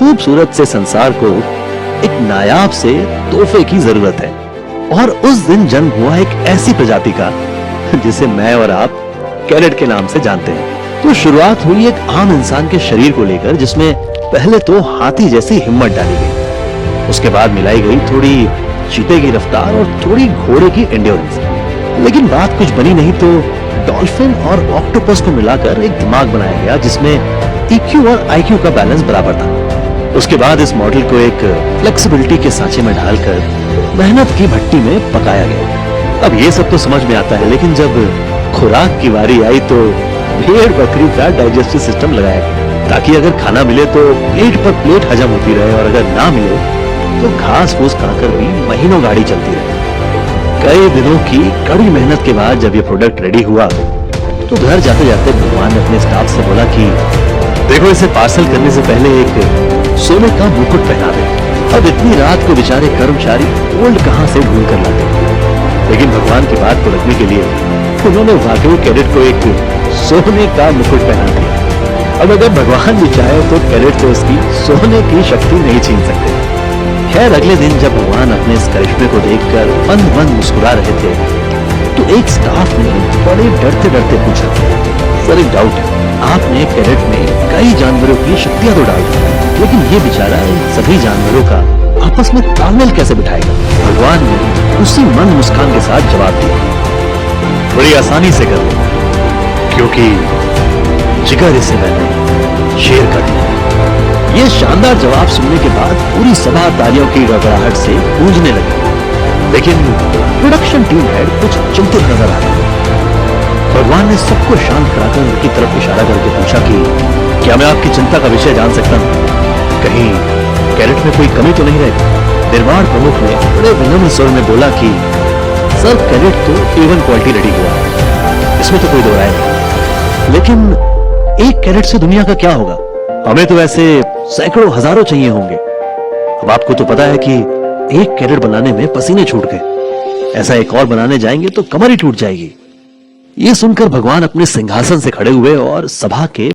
खूबसूरत से संसार को एक नायाब से तोहफे की जरूरत है। और उस दिन जन्म हुआ एक ऐसी प्रजाति का जिसे मैं और आप कैरेट के नाम से जानते हैं। तो शुरुआत हुई एक आम इंसान के शरीर को लेकर, जिसमें पहले तो हाथी जैसी हिम्मत डाली गई, उसके बाद मिलाई गई थोड़ी चीते की रफ्तार और थोड़ी घोड़े की एंड्योरेंस। लेकिन बात कुछ बनी नहीं तो डॉल्फिन और ऑक्टोपस को मिलाकर एक दिमाग बनाया गया जिसमें EQ और IQ का बैलेंस बराबर था। उसके बाद इस मॉडल को एक फ्लेक्सिबिलिटी के सांचे में ढालकर मेहनत की भट्टी में पकाया गया। अब ये सब तो समझ में आता है, लेकिन जब खुराक की बारी आई तो भेड़ बकरी का डाइजेस्टिव सिस्टम लगाया गया, ताकि अगर खाना मिले तो प्लेट पर प्लेट हजम होती रहे, और अगर ना मिले तो घास फूस खाकर भी महीनों गाड़ी चलती रहे। कई दिनों की कड़ी मेहनत के बाद जब ये प्रोडक्ट रेडी हुआ तो घर जाते जाते भगवान ने अपने स्टाफ से बोला कि देखो, इसे पार्सल करने से पहले एक सोने का मुकुट पहना दे। अब इतनी रात को बेचारे कर्मचारी गोल्ड कहां से ढूंढ कर लाते। लेकिन भगवान की बात को रखने के लिए उन्होंने वाकई कैरेट को एक सोने का मुकुट पहना दिया। अब अगर भगवान भी चाहे तो कैरेट से उसकी सोने की शक्ति नहीं छीन सकते। खैर, अगले दिन जब भगवान अपने इस करिश्मे को देखकर बंद बंद मुस्कुरा रहे थे तो एक स्टाफ ने बड़े डरते डरते पूछा, सर एक डाउट है, आपने कैरेट में कई जानवरों की शक्तियां तो डाल दी, लेकिन ये बेचारा इन सभी जानवरों का आपस में तालमेल कैसे बिठाएगा? भगवान ने उसी मंद मुस्कान के साथ जवाब दिया, बड़ी आसानी से कर लो, क्योंकि जिगर इसे मैंने शेर कर दिया। ये शानदार जवाब सुनने के बाद पूरी सभा तालियों की गड़गड़ाहट से गूंजने लगी। लेकिन प्रोडक्शन टीम हेड कुछ चिंतित नजर आ रही। भगवान ने सबको शांत कराकर उनकी तरफ इशारा करके पूछा कि क्या मैं आपकी चिंता का विषय जान सकता हूं? कहीं कैरेट में कोई कमी तो नहीं रहेगी? निर्माण प्रमुख ने बड़े विनम्र स्वर में बोला कि सर, कैरेट तो A1 क्वालिटी रेडी हुआ, इसमें तो कोई दो राय नहीं। लेकिन एक कैरेट से दुनिया का क्या होगा? हमें तो ऐसे सैकड़ों हजारों चाहिए होंगे। अब आपको तो पता है कि एक कैरेट बनाने में पसीने छूट गए, ऐसा एक और बनाने जाएंगे तो कमर ही टूट जाएगी। ये सुनकर भगवान अपने सिंहासन से खड़े हुए और सभा के